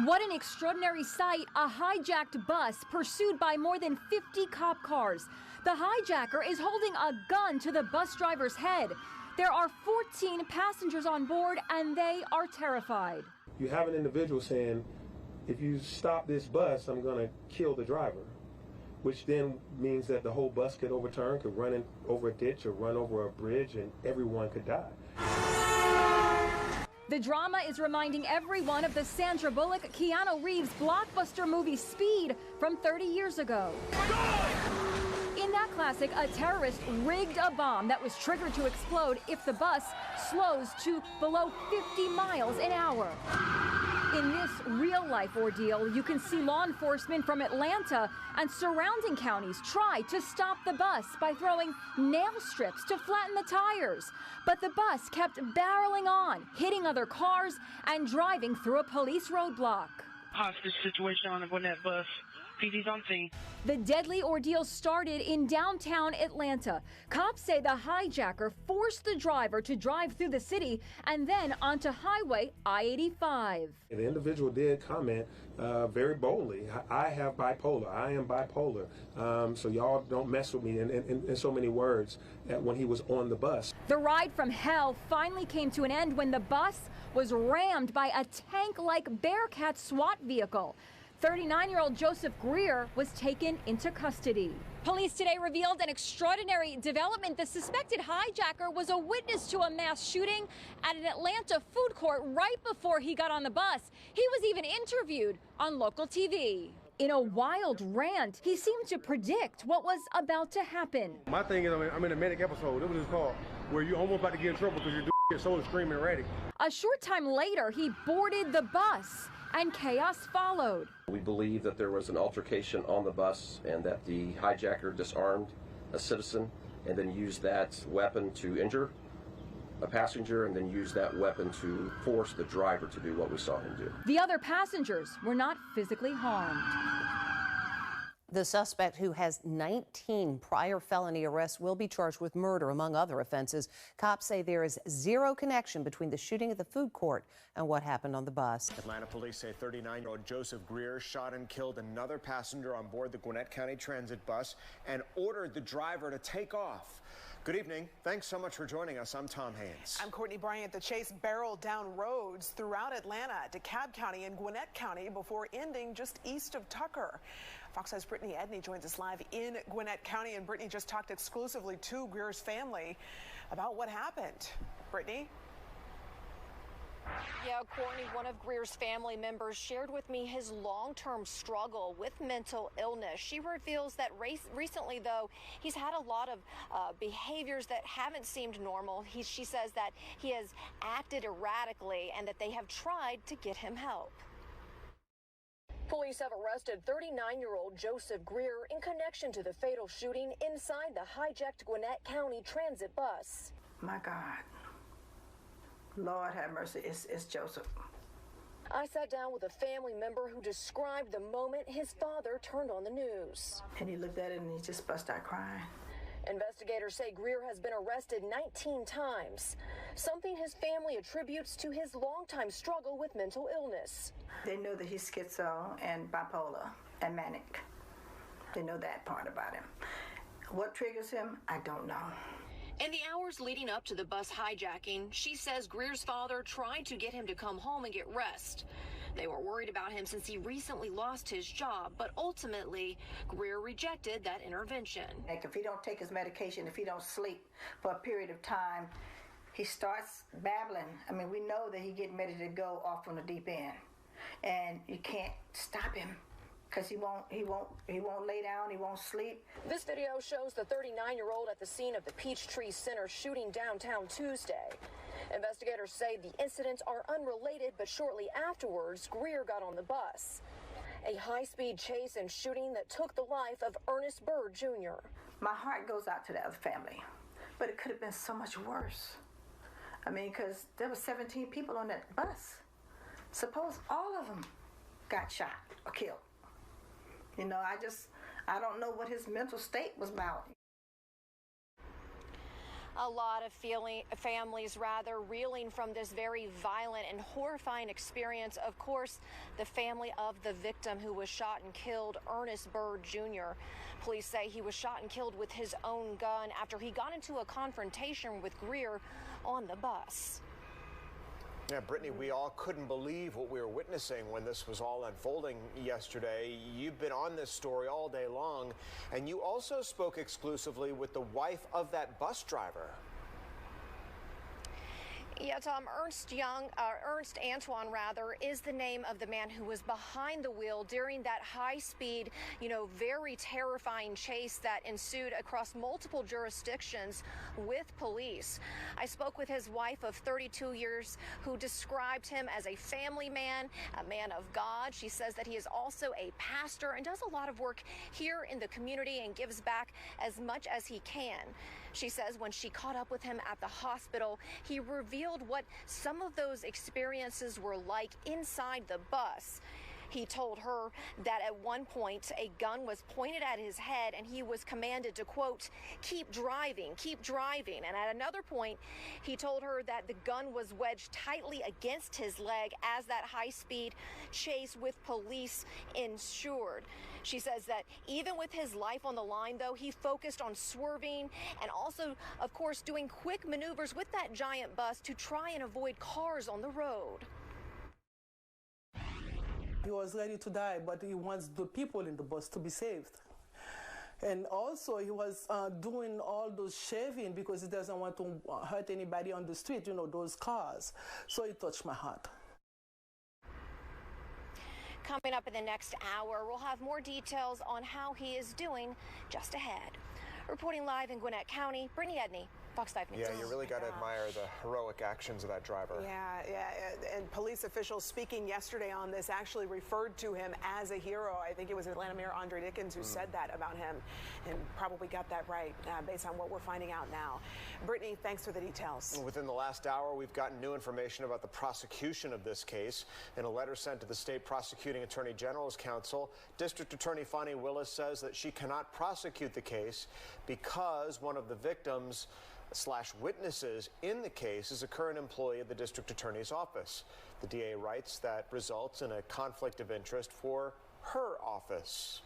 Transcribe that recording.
What an extraordinary sight, a hijacked bus pursued by more than 50 cop cars. The hijacker is holding a gun to the bus driver's head. There are 14 passengers on board and they are terrified. You have an individual saying, if you stop this bus, I'm going to kill the driver, which then means that the whole bus could overturn, could run over a ditch or run over a bridge, and everyone could die. The drama is reminding everyone of the Sandra Bullock, Keanu Reeves blockbuster movie Speed from 30 years ago. In that classic, a terrorist rigged a bomb that was triggered to explode if the bus slows to below 50 miles an hour. In this real-life ordeal, you can see law enforcement from Atlanta and surrounding counties try to stop the bus by throwing nail strips to flatten the tires. But the bus kept barreling on, hitting other cars and driving through a police roadblock. Hostage situation on the Gwinnett bus. PD's on scene. The deadly ordeal started in downtown Atlanta. Cops say the hijacker forced the driver to drive through the city and then onto Highway I-85. The individual did comment very boldly, I have bipolar, I am bipolar, so y'all don't mess with me, in so many words, when he was on the bus. The ride from hell finally came to an end when the bus was rammed by a tank-like Bearcat SWAT vehicle. 39-year-old Joseph Greer was taken into custody. Police today revealed an extraordinary development. The suspected hijacker was a witness to a mass shooting at an Atlanta food court right before he got on the bus. He was even interviewed on local TV. In a wild rant, he seemed to predict what was about to happen. My thing is, I'm in a manic episode. It was just called where you're almost about to get in trouble because you're doing so screaming ready. A short time later, he boarded the bus and chaos followed. We believe that there was an altercation on the bus and that the hijacker disarmed a citizen and then used that weapon to injure a passenger and then used that weapon to force the driver to do what we saw him do. The other passengers were not physically harmed. The suspect, who has 19 prior felony arrests, will be charged with murder, among other offenses. Cops say there is zero connection between the shooting at the food court and what happened on the bus. Atlanta police say 39-year-old Joseph Greer shot and killed another passenger on board the Gwinnett County Transit bus and ordered the driver to take off. Good evening. Thanks so much for joining us. I'm Tom Haynes. I'm Courtney Bryant. The chase barreled down roads throughout Atlanta, DeKalb County and Gwinnett County before ending just east of Tucker. Fox 5's Brittany Edney joins us live in Gwinnett County, and Brittany just talked exclusively to Greer's family about what happened. Brittany? Yeah, Courtney, one of Greer's family members shared with me his long-term struggle with mental illness. She reveals that recently, though, he's had a lot of behaviors that haven't seemed normal. She says that he has acted erratically and that they have tried to get him help. Police have arrested 39-year-old Joseph Greer in connection to the fatal shooting inside the hijacked Gwinnett County Transit bus. My God. Lord have mercy, it's Joseph. I sat down with a family member who described the moment his father turned on the news. And he looked at it and he just bust out crying. Investigators say Greer has been arrested 19 times, something his family attributes to his longtime struggle with mental illness. They know that he's schizo and bipolar and manic. They know that part about him. What triggers him, I don't know. In the hours leading up to the bus hijacking, she says Greer's father tried to get him to come home and get rest. They were worried about him since he recently lost his job, but ultimately, Greer rejected that intervention. Like if he don't take his medication, if he don't sleep for a period of time, he starts babbling. I mean, we know that he's getting ready to go off on the deep end, and you can't stop him. Because he won't lay down, he won't sleep. This video shows the 39-year-old at the scene of the Peachtree Center shooting downtown Tuesday. Investigators say the incidents are unrelated, but shortly afterwards, Greer got on the bus. A high-speed chase and shooting that took the life of Ernest Byrd Jr. My heart goes out to the other family, but it could have been so much worse. I mean, because there were 17 people on that bus. Suppose all of them got shot or killed. You know, I don't know what his mental state was about. A lot of families reeling from this very violent and horrifying experience. Of course, the family of the victim who was shot and killed, Ernest Byrd Jr. Police say he was shot and killed with his own gun after he got into a confrontation with Greer on the bus. Yeah, Brittany, we all couldn't believe what we were witnessing when this was all unfolding yesterday. You've been on this story all day long, and you also spoke exclusively with the wife of that bus driver. Yeah, Tom, Ernst Antoine, is the name of the man who was behind the wheel during that high-speed, very terrifying chase that ensued across multiple jurisdictions with police. I spoke with his wife of 32 years who described him as a family man, a man of God. She says that he is also a pastor and does a lot of work here in the community and gives back as much as he can. She says when she caught up with him at the hospital, he revealed what some of those experiences were like inside the bus. He told her that at one point a gun was pointed at his head and he was commanded to, quote, keep driving. And at another point, he told her that the gun was wedged tightly against his leg as that high-speed chase with police ensured. She says that even with his life on the line, though, he focused on swerving and also, of course, doing quick maneuvers with that giant bus to try and avoid cars on the road. He was ready to die, but he wants the people in the bus to be saved. And also he was doing all those shaving because he doesn't want to hurt anybody on the street, those cars. So it touched my heart. Coming up in the next hour, we'll have more details on how he is doing just ahead. Reporting live in Gwinnett County, Brittany Edney, Fox 5 News. Yeah, you really got to admire the heroic actions of that driver. Yeah, and police officials speaking yesterday on this actually referred to him as a hero. I think it was Atlanta Mayor Andre Dickens who said that about him, and probably got that right based on what we're finding out now. Brittany, thanks for the details. Within the last hour, we've gotten new information about the prosecution of this case. In a letter sent to the State Prosecuting Attorney General's Counsel, District Attorney Fani Willis says that she cannot prosecute the case because one of the victims / witnesses in the case is a current employee of the district attorney's office. The DA writes that results in a conflict of interest for her office.